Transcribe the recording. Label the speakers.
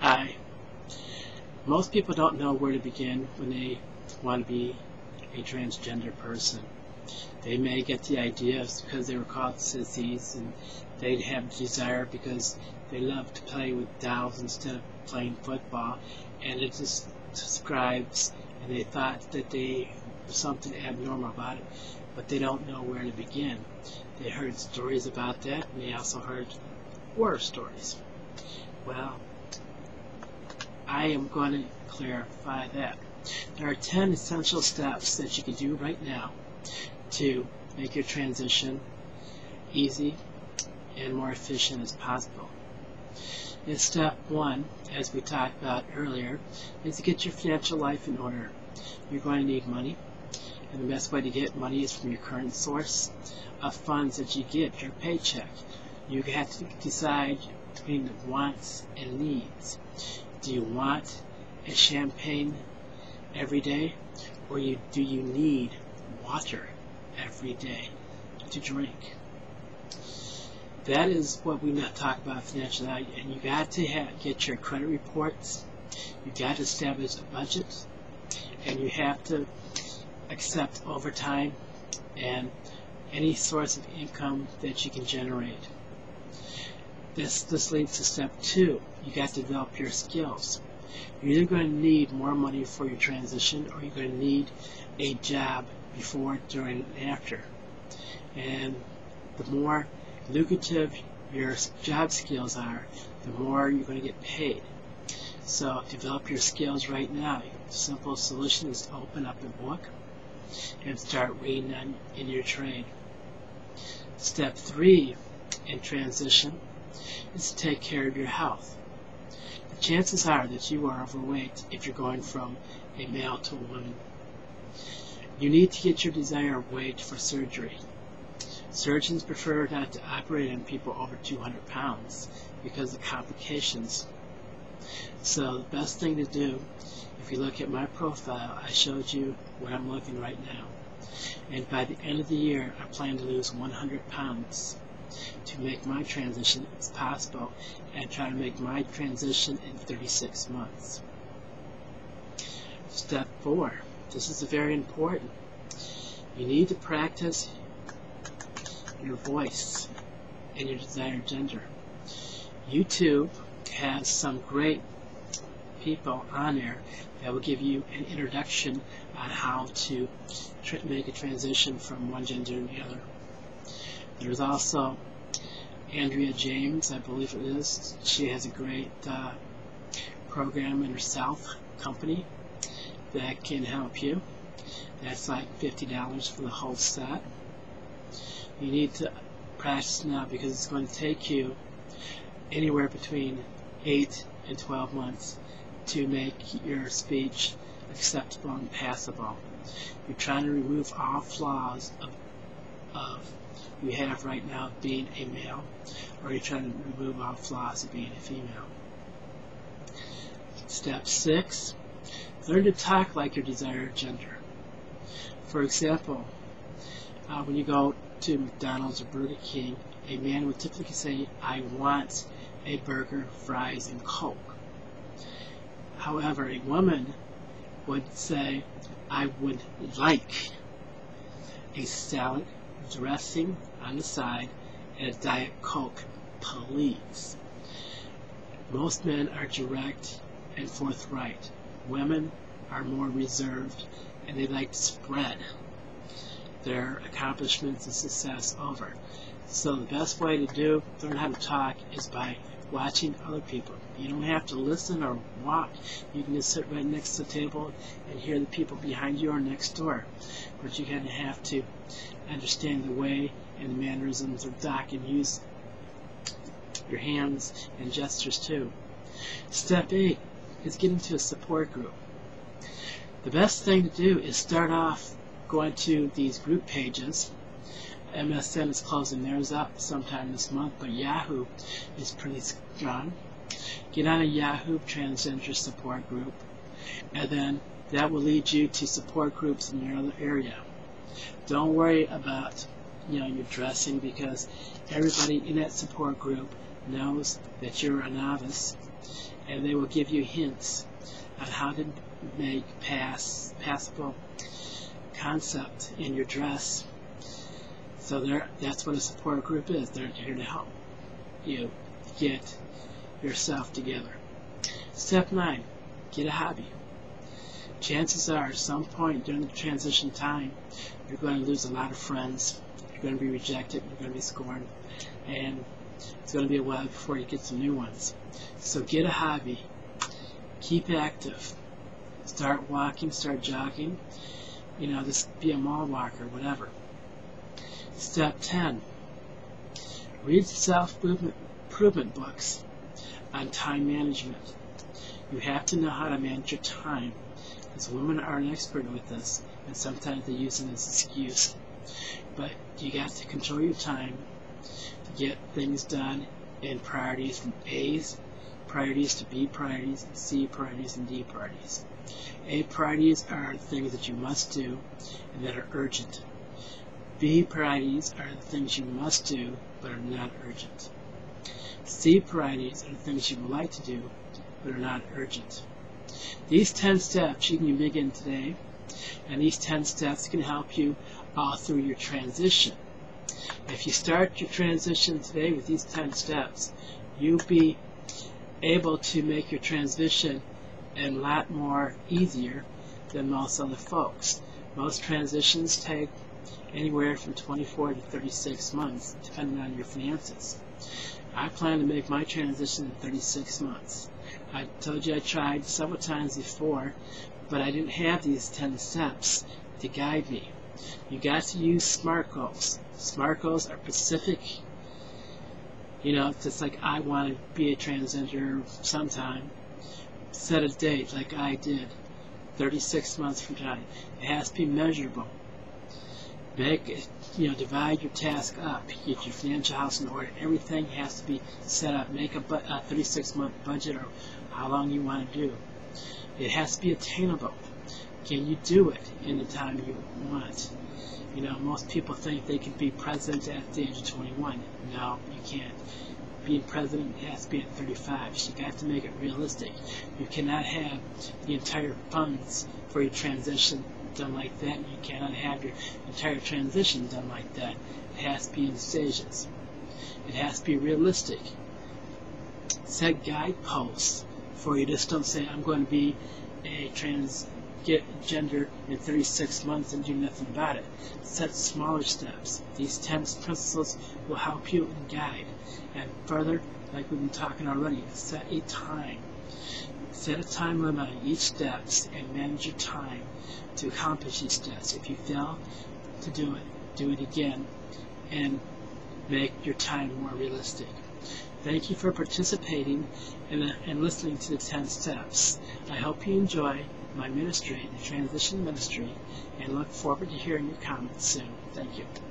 Speaker 1: Hi. Most people don't know where to begin when they want to be a transgender person. They may get the idea because they were called sissies, and they'd have a desire because they love to play with dolls instead of playing football, and it just describes, and they thought that they was something abnormal about it, but they don't know where to begin. They heard stories about that, and they also heard horror stories. Well, I am going to clarify that. There are 10 essential steps that you can do right now to make your transition easy and more efficient as possible. And step 1, as we talked about earlier, is to get your financial life in order. You're going to need money, and the best way to get money is from your current source of funds that you get, your paycheck. You have to decide between the wants and needs. Do you want a champagne every day, or do you need water every day to drink? That is what we talk about financial aid, and you got to get your credit reports. You got to establish a budget, and you have to accept overtime and any source of income that you can generate. This leads to step 2. You got to develop your skills. You're either going to need more money for your transition, or you're going to need a job before, during, and after. And the more lucrative your job skills are, the more you're going to get paid. So develop your skills right now. The simple solution is to open up a book and start reading in your trade. Step 3 in transition is to take care of your health. The chances are that you are overweight if you're going from a male to a woman. You need to get your desired weight for surgery. Surgeons prefer not to operate on people over 200 pounds because of complications. So the best thing to do, if you look at my profile, I showed you where I'm looking right now. And by the end of the year, I plan to lose 100 pounds to make my transition as possible, and try to make my transition in 36 months. Step 4. This is very important. You need to practice your voice and your desired gender. YouTube has some great people on there that will give you an introduction on how to make a transition from one gender to the other. There's also Andrea James, I believe it is. She has a great program in her South company that can help you. That's like $50 for the whole set. You need to practice now because it's going to take you anywhere between 8 and 12 months to make your speech acceptable and passable. You're trying to remove all flaws of you have right now being a male, or you're trying to remove all flaws of being a female. Step 6. Learn to talk like your desired gender. For example, when you go to McDonald's or Burger King, a man would typically say, "I want a burger, fries, and Coke." However, a woman would say, "I would like a salad, dressing on the side, and a Diet Coke, please." Most men are direct and forthright. Women are more reserved, and they like to spread their accomplishments and success over. So the best way to learn how to talk is by watching other people. You don't have to listen or walk. You can just sit right next to the table and hear the people behind you or next door. But you're going to have to understand the way and the mannerisms of talk, and use your hands and gestures too. Step 8 is get into a support group. The best thing to do is start off going to these group pages. MSN is closing theirs up sometime this month, but Yahoo is pretty strong. Get on a Yahoo Transgender support group, and then that will lead you to support groups in your other area. Don't worry about your dressing, because everybody in that support group knows that you're a novice and they will give you hints on how to make passable concept in your dress. So that's what a support group is. They're here to help you get yourself together. Step 9, get a hobby. Chances are, at some point during the transition time, you're going to lose a lot of friends. You're going to be rejected. You're going to be scorned. And it's going to be a while before you get some new ones. So get a hobby. Keep active. Start walking. Start jogging. Just be a mall walker, whatever. Step 10. Read self-improvement books on time management. You have to know how to manage your time, because women are an expert with this, and sometimes they use it as an excuse. But you got to control your time to get things done in priorities, from A's priorities to B priorities, C priorities, and D priorities. A priorities are things that you must do and that are urgent. B priorities are the things you must do but are not urgent. C priorities are the things you would like to do but are not urgent. These 10 steps you can begin today, and these 10 steps can help you all through your transition. If you start your transition today with these 10 steps, you'll be able to make your transition a lot more easier than most other folks. Most transitions take anywhere from 24 to 36 months, depending on your finances. I plan to make my transition in 36 months. I told you I tried several times before, but I didn't have these 10 steps to guide me. You got to use SMART goals. SMART goals are specific. Just like I want to be a transgender sometime. Set a date like I did, 36 months from now. It has to be measurable. Divide your task up. Get your financial house in order. Everything has to be set up. Make a 36-month budget, or how long you want to do. It has to be attainable. Can you do it in the time you want? Most people think they can be president at the age of 21. No, you can't. Being president has to be at 35. So you got to make it realistic. You cannot have the entire funds for your transition done like that. You cannot have your entire transition done like that. It has to be in stages. It has to be realistic. Set guideposts for you. Just don't say, I'm going to be a transgender in 36 months and do nothing about it. Set smaller steps. These 10 principles will help you and guide. And further, like we've been talking already, set a time. Set a time limit on each step and manage your time to accomplish these steps. If you fail to do it again, and make your time more realistic. Thank you for participating and listening to the 10 steps. I hope you enjoy my ministry, the Transition Ministry, and look forward to hearing your comments soon. Thank you.